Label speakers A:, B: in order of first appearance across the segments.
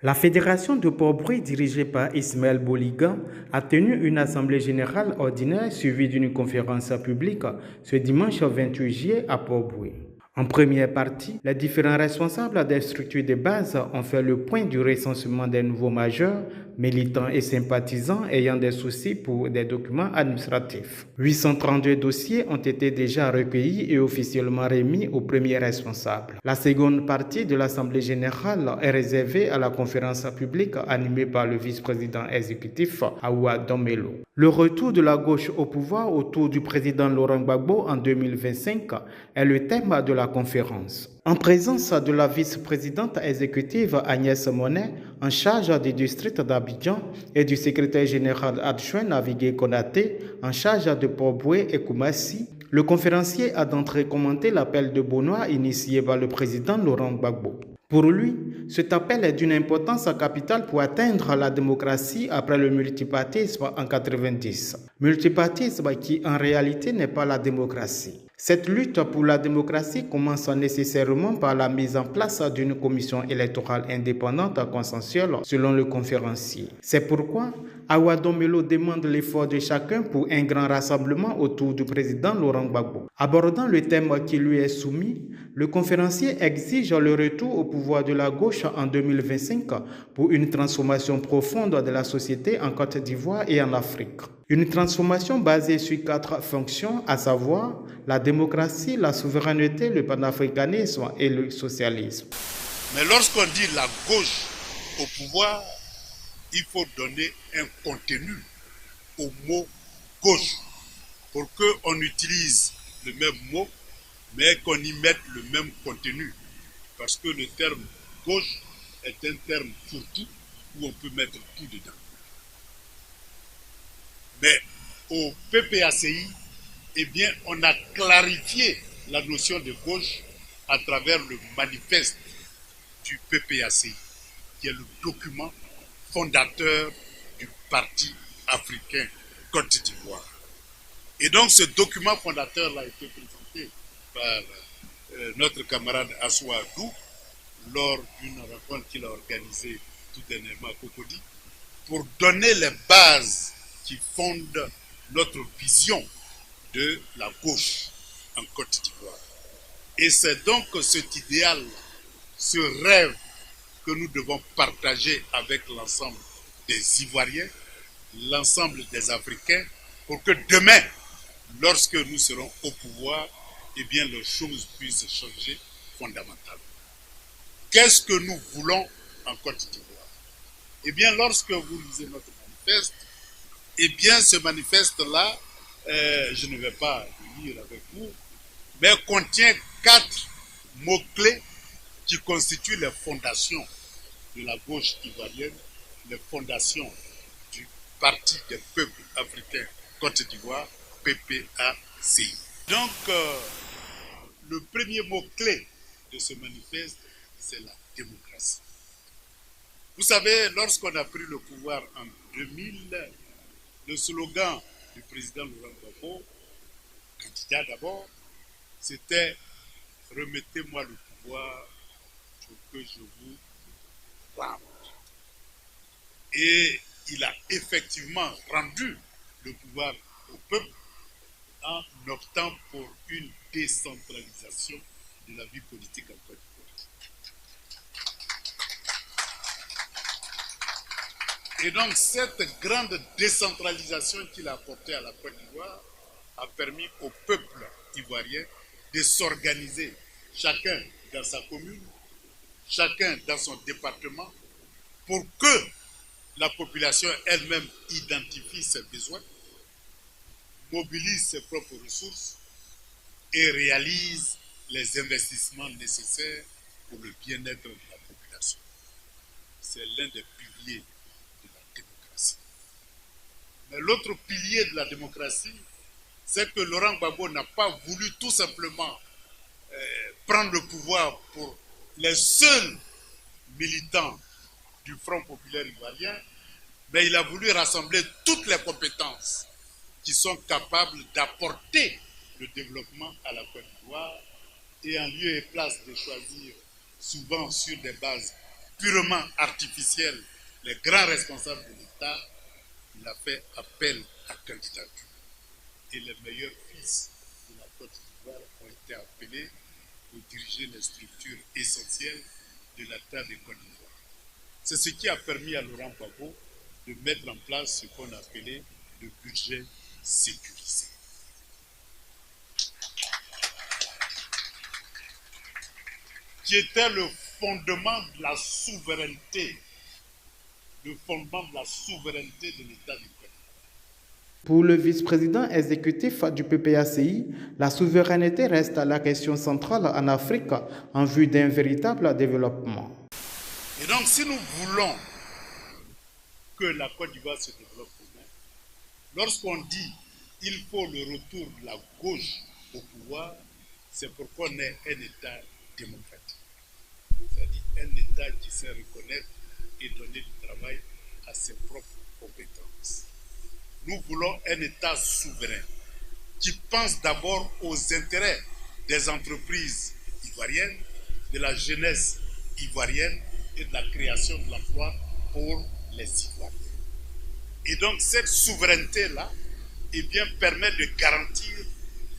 A: La Fédération de Port-Brouille, dirigée par Ismaël Boliga, a tenu une assemblée générale ordinaire suivie d'une conférence publique ce dimanche 28 juillet à Port-Brouille. En première partie, les différents responsables des structures de base ont fait le point du recensement des nouveaux majeurs, militants et sympathisants ayant des soucis pour des documents administratifs. 832 dossiers ont été déjà recueillis et officiellement remis aux premiers responsables. La seconde partie de l'Assemblée générale est réservée à la conférence publique animée par le vice-président exécutif Awa Domelo. Le retour de la gauche au pouvoir autour du président Laurent Gbagbo en 2025 est le thème de la conférence. En présence de la vice-présidente exécutive Agnès Monet, en charge du district d'Abidjan, et du secrétaire général adjoint Navigué Konaté, en charge de Port-Brouille et Koumassi, le conférencier a d'entrée commenté l'appel de Benoît initié par le président Laurent Gbagbo. Pour lui, cet appel est d'une importance capitale pour atteindre la démocratie après le multipartisme en 1990. Multipartisme qui en réalité n'est pas la démocratie. Cette lutte pour la démocratie commence nécessairement par la mise en place d'une commission électorale indépendante consensuelle selon le conférencier. C'est pourquoi Awa Domelo demande l'effort de chacun pour un grand rassemblement autour du président Laurent Gbagbo. Abordant le thème qui lui est soumis, le conférencier exige le retour au pouvoir de la gauche en 2025 pour une transformation profonde de la société en Côte d'Ivoire et en Afrique. Une transformation basée sur 4 fonctions, à savoir la démocratie, la souveraineté, le panafricanisme et le socialisme.
B: Mais lorsqu'on dit la gauche au pouvoir, il faut donner un contenu au mot gauche pour qu'on utilise le même mot, mais qu'on y mette le même contenu. Parce que le terme gauche est un terme fourre-tout où on peut mettre tout dedans. Mais au PPACI, eh bien, on a clarifié la notion de gauche à travers le manifeste du PPACI, qui est le document fondateur du Parti africain Côte d'Ivoire. Et donc ce document fondateur a été présenté par notre camarade Assoua Adou lors d'une rencontre qu'il a organisée tout dernièrement à Cocody pour donner les bases qui fondent notre vision de la gauche en Côte d'Ivoire. Et c'est donc cet idéal, ce rêve que nous devons partager avec l'ensemble des Ivoiriens, l'ensemble des Africains, pour que demain, lorsque nous serons au pouvoir, eh bien, les choses puissent changer fondamentalement. Qu'est-ce que nous voulons en Côte d'Ivoire? Eh bien, lorsque vous lisez notre manifeste, eh bien, ce manifeste-là, je ne vais pas le lire avec vous, mais contient 4 mots-clés qui constituent les fondations de la gauche ivoirienne, les fondations du Parti des peuples africains Côte d'Ivoire, PPACI. Donc, le premier mot-clé de ce manifeste, c'est la démocratie. Vous savez, lorsqu'on a pris le pouvoir en 2000, le slogan du président Laurent Gbagbo, candidat d'abord, c'était « Remettez-moi le pouvoir pour que je vous rende ». Et il a effectivement rendu le pouvoir au peuple en optant pour une décentralisation de la vie politique en Côte d'Ivoire. Et donc cette grande décentralisation qu'il a apportée à la Côte d'Ivoire a permis au peuple ivoirien de s'organiser, chacun dans sa commune, chacun dans son département, pour que la population elle-même identifie ses besoins, mobilise ses propres ressources et réalise les investissements nécessaires pour le bien-être de la population. C'est l'un des piliers de la démocratie. Mais l'autre pilier de la démocratie, c'est que Laurent Gbagbo n'a pas voulu tout simplement prendre le pouvoir pour les seuls militants du Front populaire ivoirien, mais il a voulu rassembler toutes les compétences qui sont capables d'apporter le développement à la Côte d'Ivoire et en lieu et place de choisir souvent sur des bases purement artificielle les grands responsables de l'État, il a fait appel à candidature. Et les meilleurs fils de la Côte d'Ivoire ont été appelés pour diriger les structures essentielles de l'État de Côte d'Ivoire. C'est ce qui a permis à Laurent Gbagbo de mettre en place ce qu'on appelait le budget sécurisé. Qui était le fondement de la souveraineté, le fondement de la souveraineté de l'État du Côte.
A: Pour le vice-président exécutif du PPACI, la souveraineté reste la question centrale en Afrique en vue d'un véritable développement.
B: Et donc, si nous voulons que la Côte d'Ivoire se développe bien, lorsqu'on dit qu'il faut le retour de la gauche au pouvoir, c'est pour qu'on ait un État démocratique. C'est-à-dire un État qui sait reconnaître et donner du travail à ses propres compétences. Nous voulons un État souverain qui pense d'abord aux intérêts des entreprises ivoiriennes, de la jeunesse ivoirienne et de la création de l'emploi pour les Ivoiriens. Et donc cette souveraineté-là permet de garantir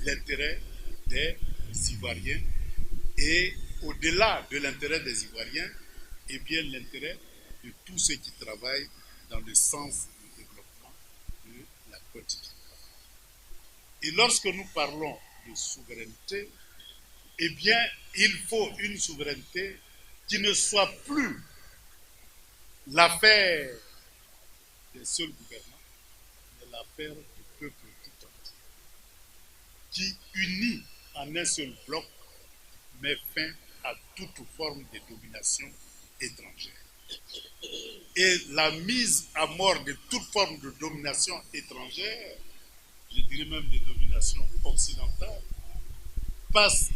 B: l'intérêt des Ivoiriens et au-delà de l'intérêt des Ivoiriens, l'intérêt de tous ceux qui travaillent dans le sens du développement de la Côte d'Ivoire. Et lorsque nous parlons de souveraineté, il faut une souveraineté qui ne soit plus l'affaire des seuls gouvernants, mais l'affaire du peuple tout entier, qui unit en un seul bloc, met fin à toute forme de domination étrangère. Et la mise à mort de toute forme de domination étrangère, je dirais même de domination occidentale, passe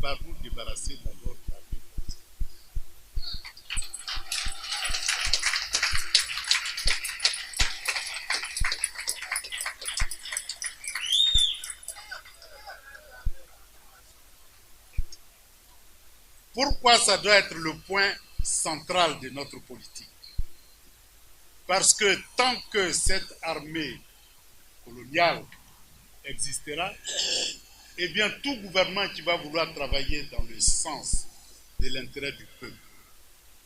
B: par nous débarrasser d'abord de la vie. Pourquoi ça doit être le point central de notre politique? Parce que tant que cette armée coloniale existera, tout gouvernement qui va vouloir travailler dans le sens de l'intérêt du peuple,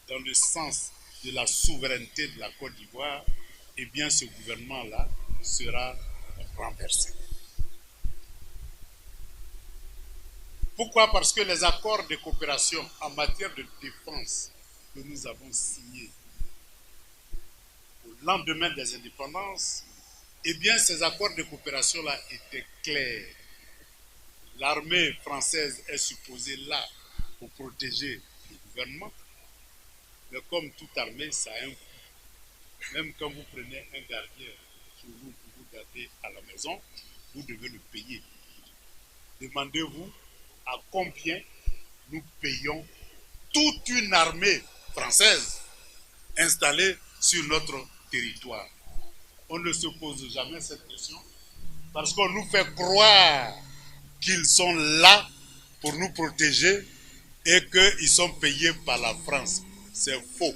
B: dans le sens de la souveraineté de la Côte d'Ivoire, ce gouvernement-là sera renversé. Pourquoi? Parce que les accords de coopération en matière de défense que nous avons signés au lendemain des indépendances, ces accords de coopération-là étaient clairs. L'armée française est supposée là pour protéger le gouvernement, mais comme toute armée, ça a un coût. Même quand vous prenez un gardien sur vous pour vous garder à la maison, vous devez le payer. Demandez-vous à combien nous payons toute une armée française installée sur notre territoire. On ne se pose jamais cette question parce qu'on nous fait croire qu'ils sont là pour nous protéger et qu'ils sont payés par la France. C'est faux.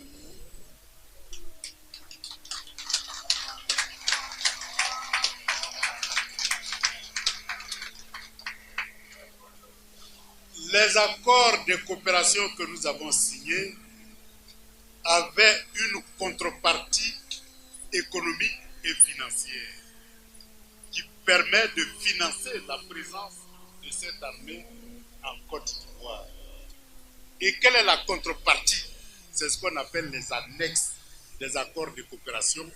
B: Les accords de coopération que nous avons signés avaient une contrepartie économique et financière qui permet de financer la présence de cette armée en Côte d'Ivoire. Et quelle est la contrepartie? C'est ce qu'on appelle les annexes des accords de coopération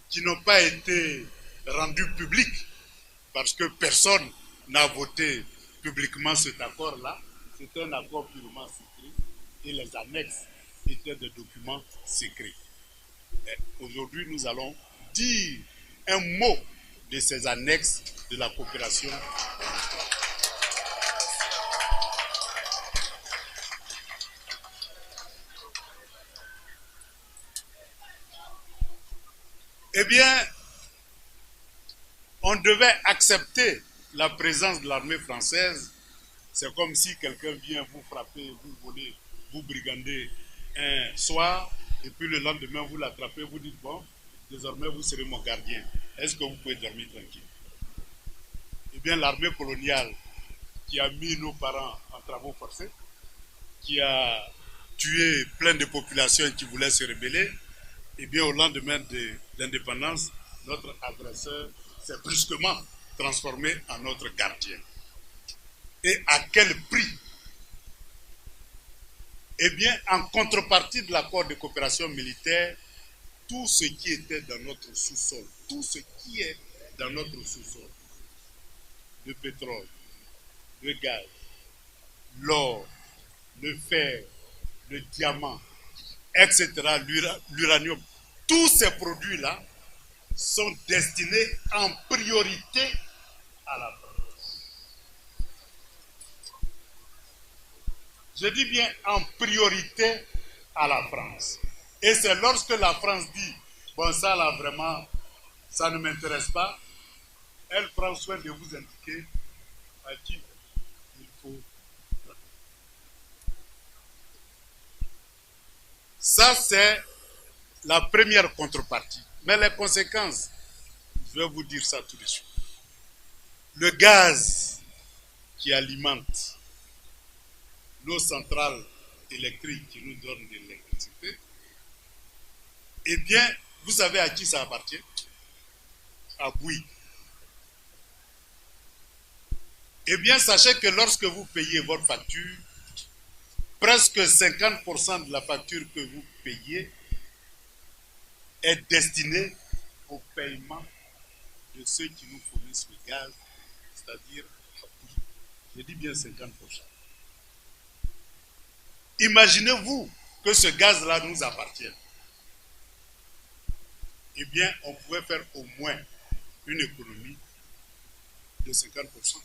B: qui n'ont pas été rendus publics parce que personne n'a voté publiquement cet accord-là. C'est un accord purement secret et les annexes étaient des documents secrets. Aujourd'hui, nous allons dire un mot de ces annexes de la coopération. On devait accepter la présence de l'armée française. C'est comme si quelqu'un vient vous frapper, vous voler, vous brigander un soir, et puis le lendemain, vous l'attrapez, vous dites, bon, désormais, vous serez mon gardien. Est-ce que vous pouvez dormir tranquille? Eh bien, l'armée coloniale qui a mis nos parents en travaux forcés, qui a tué plein de populations qui voulaient se rebeller, eh bien, au lendemain de l'indépendance, notre agresseur s'est brusquement transformé en notre gardien. Et à quel prix? Eh bien, en contrepartie de l'accord de coopération militaire, tout ce qui était dans notre sous-sol, tout ce qui est dans notre sous-sol, le pétrole, le gaz, l'or, le fer, le diamant, etc., l'uranium, tous ces produits-là sont destinés en priorité à la France. Je dis bien en priorité à la France. Et c'est lorsque la France dit, bon ça là vraiment, ça ne m'intéresse pas, elle prend soin de vous indiquer à qui il faut. Ça c'est la première contrepartie. Mais les conséquences, je vais vous dire ça tout de suite. Le gaz qui alimente nos centrales électriques qui nous donnent de l'électricité, eh bien, vous savez à qui ça appartient? À Bouygues. Eh bien, sachez que lorsque vous payez votre facture, presque 50% de la facture que vous payez est destinée au paiement de ceux qui nous fournissent le gaz, c'est-à-dire à Bouygues. Je dis bien 50%. Imaginez-vous que ce gaz-là nous appartienne. Eh bien, on pouvait faire au moins une économie de 50%.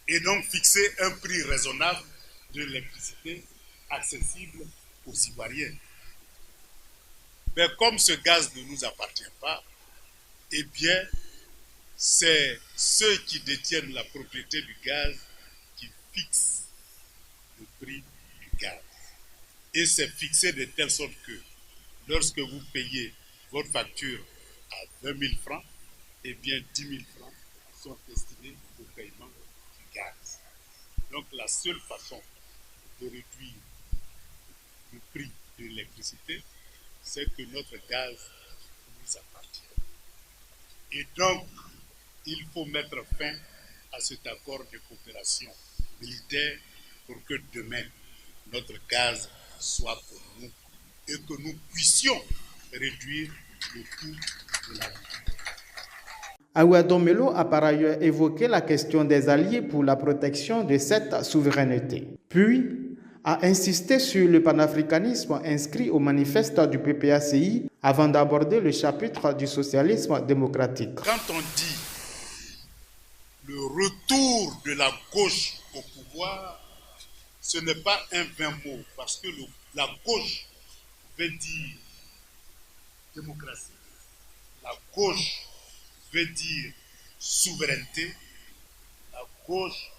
B: Et donc fixer un prix raisonnable de l'électricité accessible aux Ivoiriens. Mais comme ce gaz ne nous appartient pas, eh bien, c'est ceux qui détiennent la propriété du gaz qui fixent le prix du gaz. Et c'est fixé de telle sorte que lorsque vous payez votre facture à 20 000 francs, eh bien 10 000 francs sont destinés au paiement du gaz. Donc la seule façon de réduire le prix de l'électricité, c'est que notre gaz nous appartient. Et donc, il faut mettre fin à cet accord de coopération militaire pour que demain, notre gaz soit pour nous et que nous puissions réduire le coût de la vie.
A: Aouadou Melo a par ailleurs évoqué la question des alliés pour la protection de cette souveraineté, puis a insisté sur le panafricanisme inscrit au manifeste du PPACI avant d'aborder le chapitre du socialisme démocratique.
B: Quand on dit le retour de la gauche au pouvoir, ce n'est pas un vain mot, parce que la gauche veut dire démocratie, la gauche veut dire souveraineté, la gauche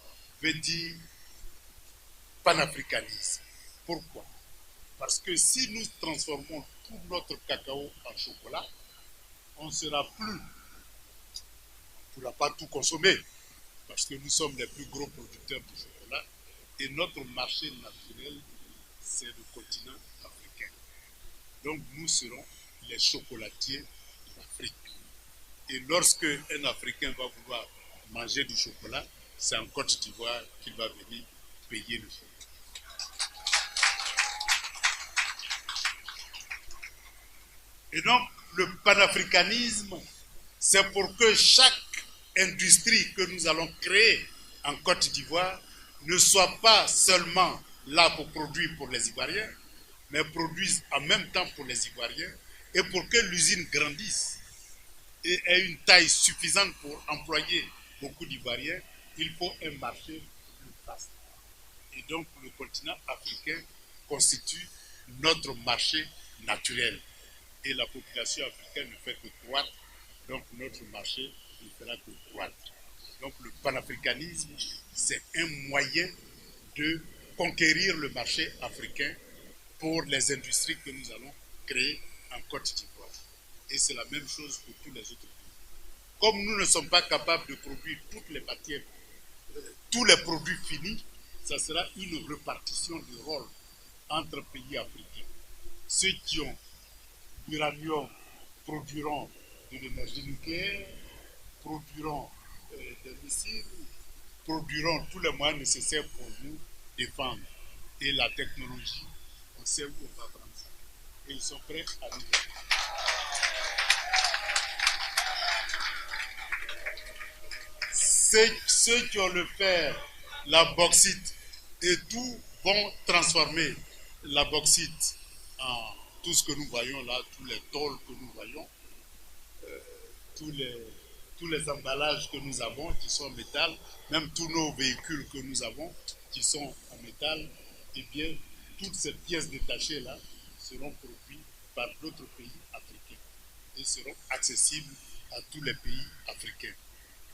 B: veut dire panafricanisme. Pourquoi? Parce que si nous transformons tout notre cacao en chocolat, on ne sera plus, on ne pourra pas tout consommer, parce que nous sommes les plus gros producteurs de chocolat, et notre marché naturel, c'est le continent africain. Donc nous serons les chocolatiers de l'Afrique. Et lorsque un Africain va vouloir manger du chocolat, c'est en Côte d'Ivoire qu'il va venir payer le chocolat. Et donc, le panafricanisme, c'est pour que chaque industrie que nous allons créer en Côte d'Ivoire ne soit pas seulement là pour produire pour les Ivoiriens, mais produise en même temps pour les Ivoiriens, et pour que l'usine grandisse et ait une taille suffisante pour employer beaucoup d'Ivoiriens, il faut un marché plus vaste. Et donc le continent africain constitue notre marché naturel. Et la population africaine ne fait que croître, donc notre marché ne fera que croître. Donc le panafricanisme, c'est un moyen de conquérir le marché africain pour les industries que nous allons créer en Côte d'Ivoire. Et c'est la même chose pour tous les autres pays. Comme nous ne sommes pas capables de produire toutes les matières, tous les produits finis, ça sera une répartition de rôles entre pays africains. Ceux qui ont l'uranium produiront de l'énergie nucléaire, produiront des missiles, produiront tous les moyens nécessaires pour nous défendre. Et la technologie, on sait où on va prendre ça. Et ils sont prêts à nous aider. Ceux qui ont le fer, la bauxite et tout vont transformer la bauxite en tout ce que nous voyons là, tous les tôles que nous voyons, tous les emballages que nous avons qui sont en métal, même tous nos véhicules que nous avons qui sont en métal, et bien toutes ces pièces détachées là seront produites par d'autres pays africains et seront accessibles à tous les pays africains.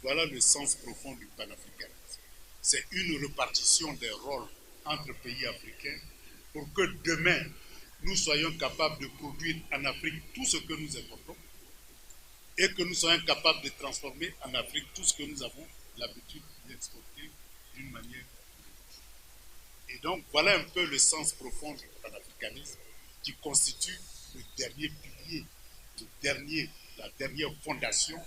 B: Voilà le sens profond du panafricanisme. C'est une répartition des rôles entre pays africains pour que demain, nous soyons capables de produire en Afrique tout ce que nous importons et que nous soyons capables de transformer en Afrique tout ce que nous avons l'habitude d'exporter d'une manière. Et donc, voilà un peu le sens profond du panafricanisme qui constitue le dernier pilier, la dernière fondation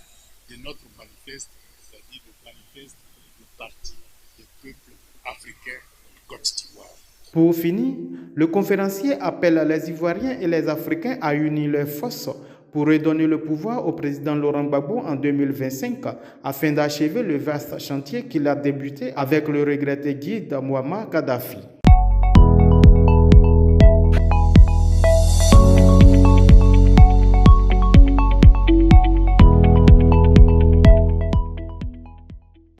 B: de notre manifeste, c'est-à-dire le manifeste du Parti des peuples africains de Côte d'Ivoire.
A: Pour finir, le conférencier appelle les Ivoiriens et les Africains à unir leurs forces pour redonner le pouvoir au président Laurent Gbagbo en 2025 afin d'achever le vaste chantier qu'il a débuté avec le regretté guide Mouammar Kadhafi.